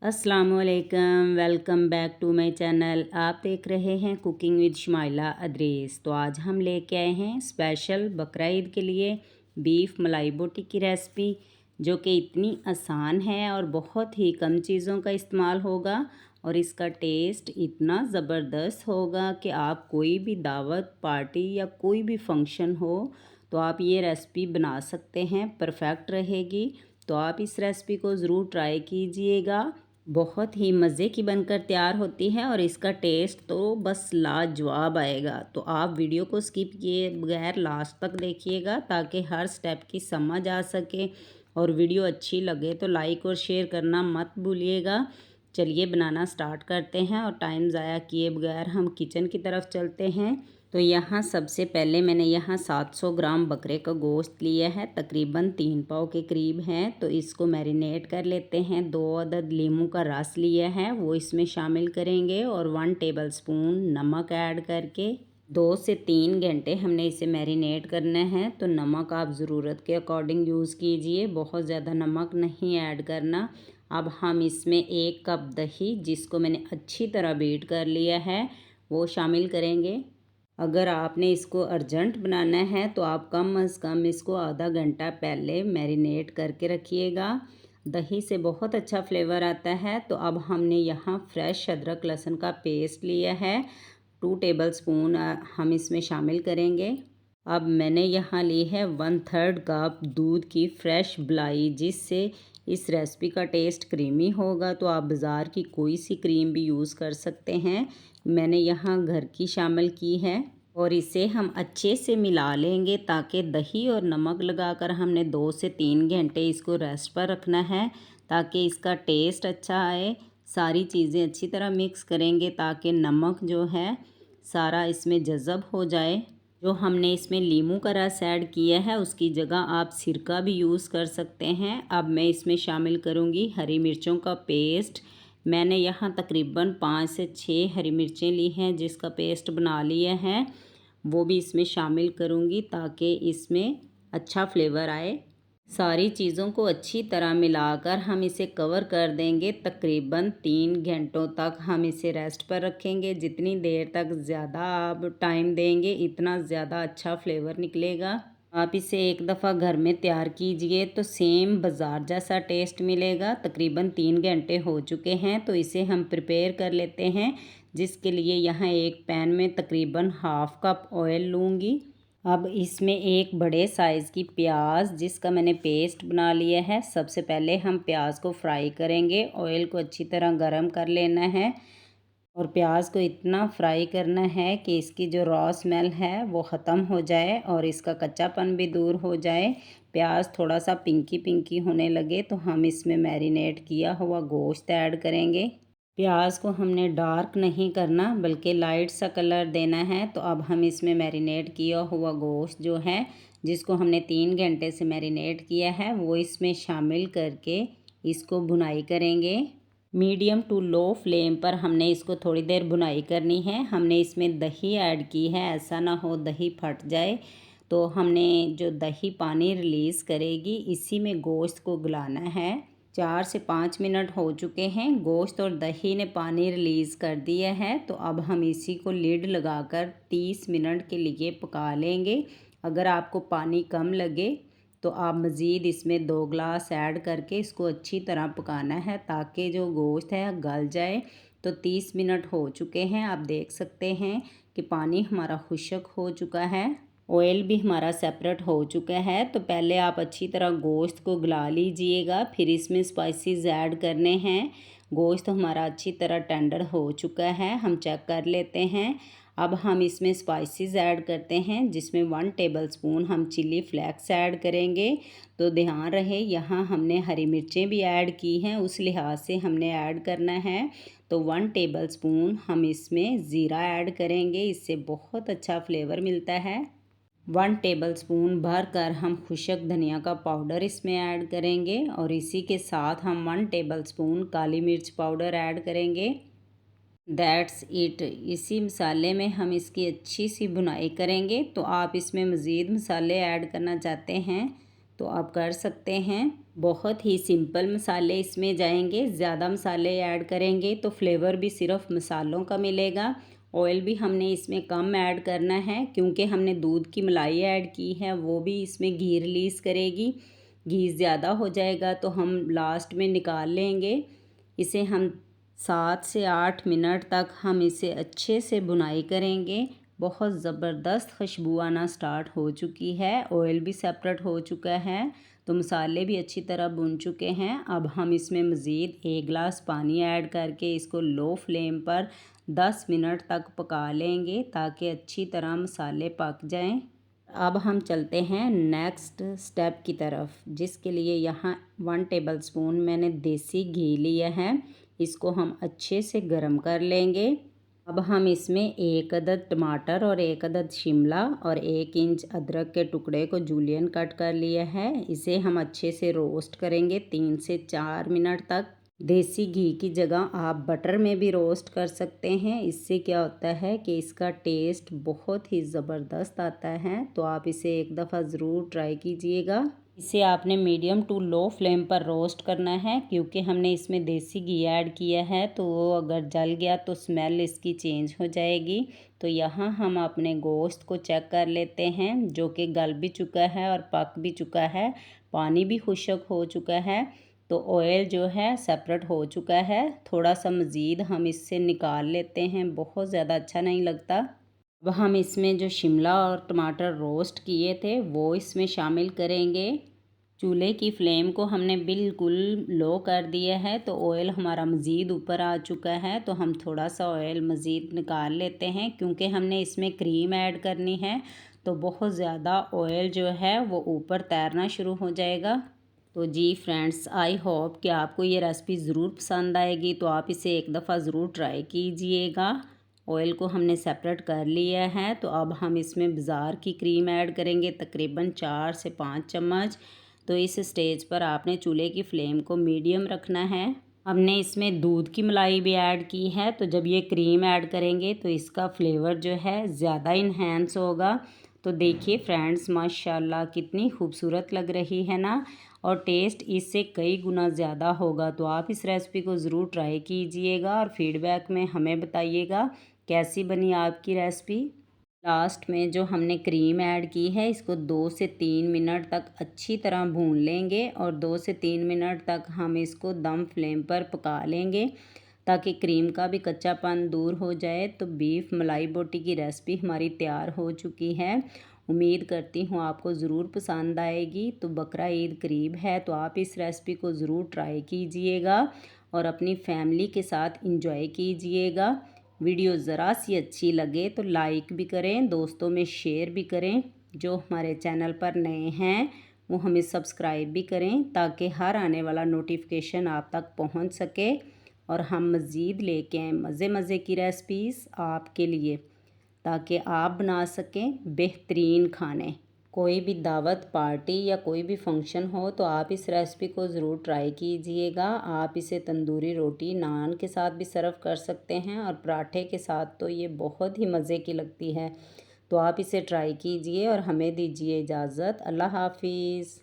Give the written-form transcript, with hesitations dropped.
अस्सलाम वालेकुम, welcome back to my channel. आप देख रहे हैं कुकिंग विद शुमाइला अदरीस। तो आज हम लेके आए हैं स्पेशल बकरा ईद के लिए बीफ मलाई बोटी की रेसिपी, जो कि इतनी आसान है और बहुत ही कम चीज़ों का इस्तेमाल होगा और इसका टेस्ट इतना ज़बरदस्त होगा कि आप कोई भी दावत पार्टी या कोई भी फंक्शन हो तो आप ये रेसिपी बना सकते हैं, परफेक्ट रहेगी। तो आप इस रेसिपी को ज़रूर ट्राई कीजिएगा। बहुत ही मज़े की बनकर तैयार होती है और इसका टेस्ट तो बस लाजवाब आएगा। तो आप वीडियो को स्किप किए बगैर लास्ट तक देखिएगा ताकि हर स्टेप की समझ आ सके, और वीडियो अच्छी लगे तो लाइक और शेयर करना मत भूलिएगा। चलिए बनाना स्टार्ट करते हैं और टाइम ज़ाया किए बगैर हम किचन की तरफ चलते हैं। तो यहाँ सबसे पहले मैंने यहाँ 700 ग्राम बकरे का गोश्त लिया है, तकरीबन 3 पाव के करीब है। तो इसको मैरिनेट कर लेते हैं। 2 अदद लीमू का रस लिया है, वो इसमें शामिल करेंगे और 1 टेबलस्पून नमक ऐड करके 2 से 3 घंटे हमने इसे मैरिनेट करना है। तो नमक आप ज़रूरत के अकॉर्डिंग यूज़ कीजिए, बहुत ज़्यादा नमक नहीं ऐड करना। अब हम इसमें 1 कप दही, जिसको मैंने अच्छी तरह बीट कर लिया है, वो शामिल करेंगे। अगर आपने इसको अर्जेंट बनाना है तो आप कम अज़ कम इसको आधा घंटा पहले मैरिनेट करके रखिएगा। दही से बहुत अच्छा फ्लेवर आता है। तो अब हमने यहाँ फ्रेश अदरक लहसुन का पेस्ट लिया है, 2 टेबलस्पून हम इसमें शामिल करेंगे। अब मैंने यहाँ ली है 1/3 कप दूध की फ्रेश मलाई, जिससे इस रेसिपी का टेस्ट क्रीमी होगा। तो आप बाज़ार की कोई सी क्रीम भी यूज़ कर सकते हैं, मैंने यहाँ घर की शामिल की है। और इसे हम अच्छे से मिला लेंगे ताकि दही और नमक लगाकर हमने 2 से 3 घंटे इसको रेस्ट पर रखना है ताकि इसका टेस्ट अच्छा आए। सारी चीज़ें अच्छी तरह मिक्स करेंगे ताकि नमक जो है सारा इसमें जज़ब हो जाए। जो हमने इसमें लीमू का रस ऐड किया है उसकी जगह आप सिरका भी यूज़ कर सकते हैं। अब मैं इसमें शामिल करूँगी हरी मिर्चों का पेस्ट। मैंने यहाँ तकरीबन 5 से 6 हरी मिर्चें ली हैं, जिसका पेस्ट बना लिया है, वो भी इसमें शामिल करूँगी ताकि इसमें अच्छा फ्लेवर आए। सारी चीज़ों को अच्छी तरह मिलाकर हम इसे कवर कर देंगे। तकरीबन 3 घंटों तक हम इसे रेस्ट पर रखेंगे। जितनी देर तक ज़्यादा आप टाइम देंगे इतना ज़्यादा अच्छा फ्लेवर निकलेगा। आप इसे एक दफ़ा घर में तैयार कीजिए तो सेम बाज़ार जैसा टेस्ट मिलेगा। तकरीबन 3 घंटे हो चुके हैं तो इसे हम प्रिपेयर कर लेते हैं, जिसके लिए यहाँ एक पैन में तकरीबन हाफ़ कप ऑयल लूँगी। अब इसमें एक बड़े साइज़ की प्याज, जिसका मैंने पेस्ट बना लिया है, सबसे पहले हम प्याज को फ्राई करेंगे। ऑयल को अच्छी तरह गरम कर लेना है और प्याज को इतना फ्राई करना है कि इसकी जो रॉ स्मेल है वो ख़त्म हो जाए और इसका कच्चापन भी दूर हो जाए। प्याज थोड़ा सा पिंकी पिंकी होने लगे तो हम इसमें मैरिनेट किया हुआ गोश्त ऐड करेंगे। प्याज को हमने डार्क नहीं करना बल्कि लाइट सा कलर देना है। तो अब हम इसमें मैरिनेट किया हुआ गोश्त जो है, जिसको हमने 3 घंटे से मैरिनेट किया है, वो इसमें शामिल करके इसको भुनाई करेंगे। मीडियम टू लो फ्लेम पर हमने इसको थोड़ी देर भुनाई करनी है। हमने इसमें दही ऐड की है, ऐसा ना हो दही फट जाए। तो हमने जो दही पानी रिलीज़ करेगी इसी में गोश्त को गलाना है। 4 से 5 मिनट हो चुके हैं, गोश्त और दही ने पानी रिलीज़ कर दिया है। तो अब हम इसी को लिड लगाकर 30 मिनट के लिए पका लेंगे। अगर आपको पानी कम लगे तो आप मज़ीद इसमें 2 गिलास ऐड करके इसको अच्छी तरह पकाना है ताकि जो गोश्त है गल जाए। तो 30 मिनट हो चुके हैं, आप देख सकते हैं कि पानी हमारा खुश्क हो चुका है, ऑयल भी हमारा सेपरेट हो चुका है। तो पहले आप अच्छी तरह गोश्त को गला लीजिएगा, फिर इसमें स्पाइसेस ऐड करने हैं। गोश्त हमारा अच्छी तरह टेंडर हो चुका है, हम चेक कर लेते हैं। अब हम इसमें स्पाइसेस ऐड करते हैं, जिसमें 1 टेबलस्पून हम चिली फ्लेक्स ऐड करेंगे। तो ध्यान रहे यहाँ हमने हरी मिर्चें भी ऐड की हैं, उस लिहाज से हमने ऐड करना है। तो 1 टेबलस्पून हम इसमें ज़ीरा ऐड करेंगे, इससे बहुत अच्छा फ्लेवर मिलता है। 1 टेबलस्पून भर कर हम खुशक धनिया का पाउडर इसमें ऐड करेंगे और इसी के साथ हम 1 टेबलस्पून काली मिर्च पाउडर ऐड करेंगे। That's it. इसी मसाले में हम इसकी अच्छी सी भुनाई करेंगे। तो आप इसमें मज़ीद मसाले ऐड करना चाहते हैं तो आप कर सकते हैं। बहुत ही सिंपल मसाले इसमें जाएंगे। ज़्यादा मसाले ऐड करेंगे तो फ्लेवर भी सिर्फ मसालों का मिलेगा। ऑयल भी हमने इसमें कम ऐड करना है क्योंकि हमने दूध की मलाई ऐड की है, वो भी इसमें घी रिलीज़ करेगी। घी ज़्यादा हो जाएगा तो हम लास्ट में निकाल लेंगे। इसे हम 7 से 8 मिनट तक हम इसे अच्छे से भुनाई करेंगे। बहुत ज़बरदस्त खुशबू आना स्टार्ट हो चुकी है, ऑयल भी सेपरेट हो चुका है, तो मसाले भी अच्छी तरह भुन चुके हैं। अब हम इसमें मज़ीद 1 गिलास पानी ऐड करके इसको लो फ्लेम पर 10 मिनट तक पका लेंगे ताकि अच्छी तरह मसाले पक जाएं। अब हम चलते हैं नेक्स्ट स्टेप की तरफ, जिसके लिए यहाँ 1 टेबलस्पून मैंने देसी घी लिया है। इसको हम अच्छे से गरम कर लेंगे। अब हम इसमें 1 अदद टमाटर और 1 अदद शिमला और 1 इंच अदरक के टुकड़े को जूलियन कट कर लिया है। इसे हम अच्छे से रोस्ट करेंगे 3 से 4 मिनट तक। देसी घी की जगह आप बटर में भी रोस्ट कर सकते हैं। इससे क्या होता है कि इसका टेस्ट बहुत ही ज़बरदस्त आता है, तो आप इसे एक दफ़ा ज़रूर ट्राई कीजिएगा। इसे आपने मीडियम टू लो फ्लेम पर रोस्ट करना है क्योंकि हमने इसमें देसी घी ऐड किया है, तो वो अगर जल गया तो स्मेल इसकी चेंज हो जाएगी। तो यहाँ हम अपने गोश्त को चेक कर लेते हैं, जो कि गल भी चुका है और पक भी चुका है, पानी भी खुश्क हो चुका है, तो ऑयल जो है सेपरेट हो चुका है। थोड़ा सा मज़ीद हम इससे निकाल लेते हैं, बहुत ज़्यादा अच्छा नहीं लगता। अब हम इसमें जो शिमला और टमाटर रोस्ट किए थे वो इसमें शामिल करेंगे। चूल्हे की फ्लेम को हमने बिल्कुल लो कर दिया है, तो ऑयल हमारा मज़ीद ऊपर आ चुका है, तो हम थोड़ा सा ऑयल मज़ीद निकाल लेते हैं क्योंकि हमने इसमें क्रीम ऐड करनी है, तो बहुत ज़्यादा ऑयल जो है वो ऊपर तैरना शुरू हो जाएगा। तो जी फ्रेंड्स, आई होप कि आपको ये रेसिपी ज़रूर पसंद आएगी, तो आप इसे एक दफ़ा ज़रूर ट्राई कीजिएगा। ऑयल को हमने सेपरेट कर लिया है, तो अब हम इसमें बाज़ार की क्रीम ऐड करेंगे तकरीबन 4 से 5 चम्मच। तो इस स्टेज पर आपने चूल्हे की फ्लेम को मीडियम रखना है। हमने इसमें दूध की मलाई भी ऐड की है, तो जब ये क्रीम ऐड करेंगे तो इसका फ्लेवर जो है ज़्यादा इन्हेंस होगा। तो देखिए फ्रेंड्स, माशाल्लाह कितनी खूबसूरत लग रही है ना, और टेस्ट इससे कई गुना ज़्यादा होगा। तो आप इस रेसिपी को ज़रूर ट्राई कीजिएगा और फीडबैक में हमें बताइएगा कैसी बनी आपकी रेसिपी। लास्ट में जो हमने क्रीम ऐड की है, इसको 2 से 3 मिनट तक अच्छी तरह भून लेंगे और 2 से 3 मिनट तक हम इसको दम फ्लेम पर पका लेंगे ताकि क्रीम का भी कच्चापन दूर हो जाए। तो बीफ मलाई बोटी की रेसिपी हमारी तैयार हो चुकी है। उम्मीद करती हूँ आपको ज़रूर पसंद आएगी। तो बकरा ईद करीब है, तो आप इस रेसिपी को ज़रूर ट्राई कीजिएगा और अपनी फैमिली के साथ इंजॉय कीजिएगा। वीडियो ज़रा सी अच्छी लगे तो लाइक भी करें, दोस्तों में शेयर भी करें। जो हमारे चैनल पर नए हैं वो हमें सब्सक्राइब भी करें ताकि हर आने वाला नोटिफिकेशन आप तक पहुंच सके और हम मज़ीद लेके आएँ मज़े मज़े की रेसिपीज़ आपके लिए, ताकि आप बना सकें बेहतरीन खाने। कोई भी दावत पार्टी या कोई भी फंक्शन हो तो आप इस रेसिपी को ज़रूर ट्राई कीजिएगा। आप इसे तंदूरी रोटी नान के साथ भी सर्व कर सकते हैं और पराठे के साथ, तो ये बहुत ही मज़े की लगती है। तो आप इसे ट्राई कीजिए और हमें दीजिए इजाज़त। अल्लाह हाफिज़।